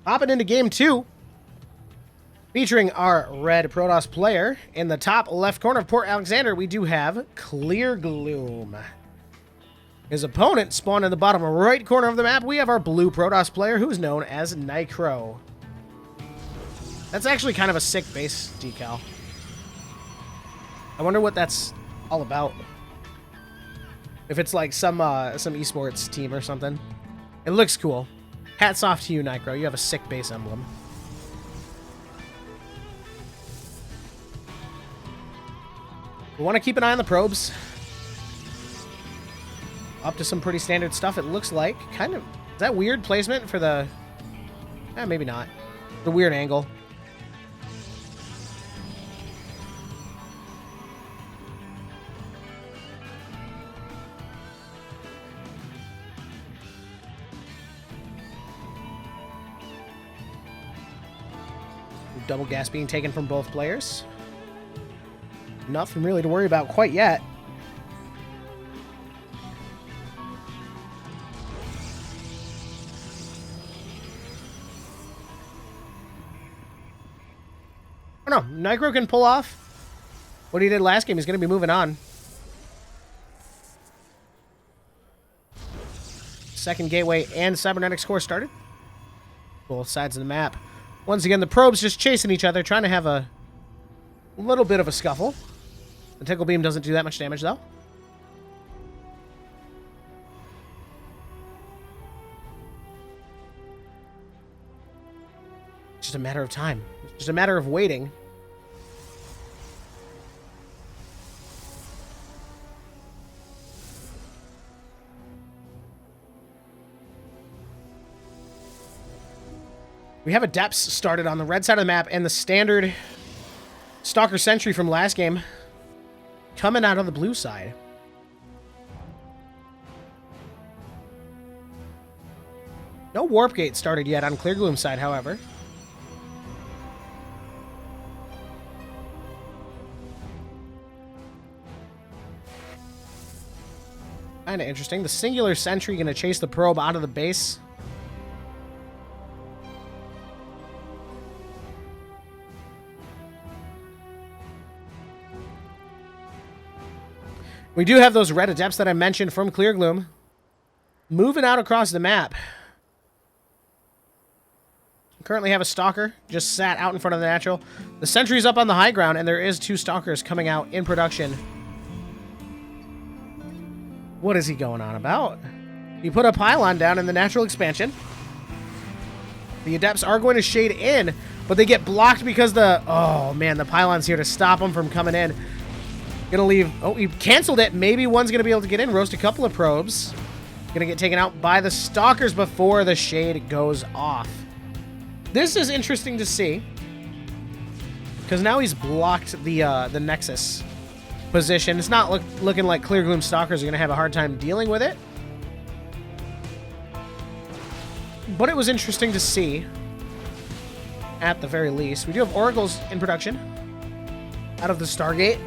Hopping into game 2. Featuring our red Protoss player. In the top left corner of Port Alexander, we do have ClearGloom. His opponent spawned in the bottom right corner of the map. We have our blue Protoss player, who's known as Nycro. That's actually kind of a sick base decal. I wonder what that's all about. If it's like some esports team or something. It looks cool. Hats off to you, Nycro. You have a sick base emblem. We want to keep an eye on the probes. Up to some pretty standard stuff, it looks like. Kind of... Is that weird placement for the... maybe not. The weird angle. Double gas being taken from both players. Nothing really to worry about quite yet. Oh no, Nycro can pull off what he did last game. He's going to be moving on. Second gateway and cybernetics core started. Both sides of the map. Once again, the probes just chasing each other, trying to have a little bit of a scuffle. The tickle beam doesn't do that much damage, though. It's just a matter of time. It's just a matter of waiting. We have a depths started on the red side of the map, and the standard Stalker Sentry from last game coming out on the blue side. No warp gate started yet on ClearGloom's side, however. Kind of interesting. The singular sentry going to chase the probe out of the base. We do have those red adepts that I mentioned from ClearGloom moving out across the map. We currently have a Stalker just sat out in front of the natural. The sentry's up on the high ground, and there is 2 Stalkers coming out in production. What is he going on about? He put a pylon down in the natural expansion. The adepts are going to shade in, but they get blocked because the... Oh, man, the pylon's here to stop them from coming in. Gonna leave... Oh, he canceled it. Maybe one's gonna be able to get in. Roast a couple of probes. Gonna get taken out by the Stalkers before the shade goes off. This is interesting to see. Because now he's blocked the Nexus position. It's not looking like ClearGloom Stalkers are gonna have a hard time dealing with it. But it was interesting to see. At the very least. We do have Oracles in production. Out of the Stargate.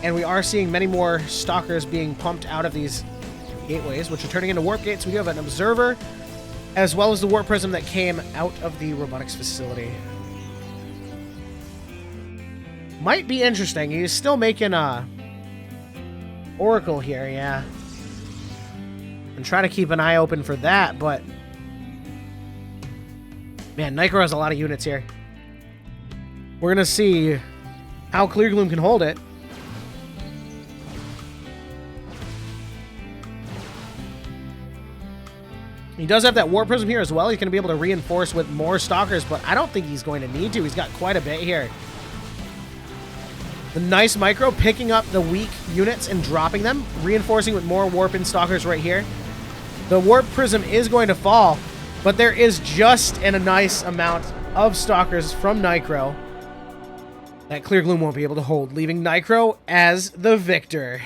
And we are seeing many more Stalkers being pumped out of these gateways, which are turning into warp gates. We do have an Observer, as well as the warp prism that came out of the robotics facility. Might be interesting. He's still making a Oracle here, yeah. And try to keep an eye open for that, but... Man, Nycro has a lot of units here. We're going to see how ClearGloom can hold it. He does have that warp prism here as well. He's going to be able to reinforce with more Stalkers, but I don't think he's going to need to. He's got quite a bit here. The nice Micro picking up the weak units and dropping them, reinforcing with more warp and Stalkers right here. The warp prism is going to fall, but there is just a nice amount of Stalkers from Nycro that ClearGloom won't be able to hold, leaving Nycro as the victor.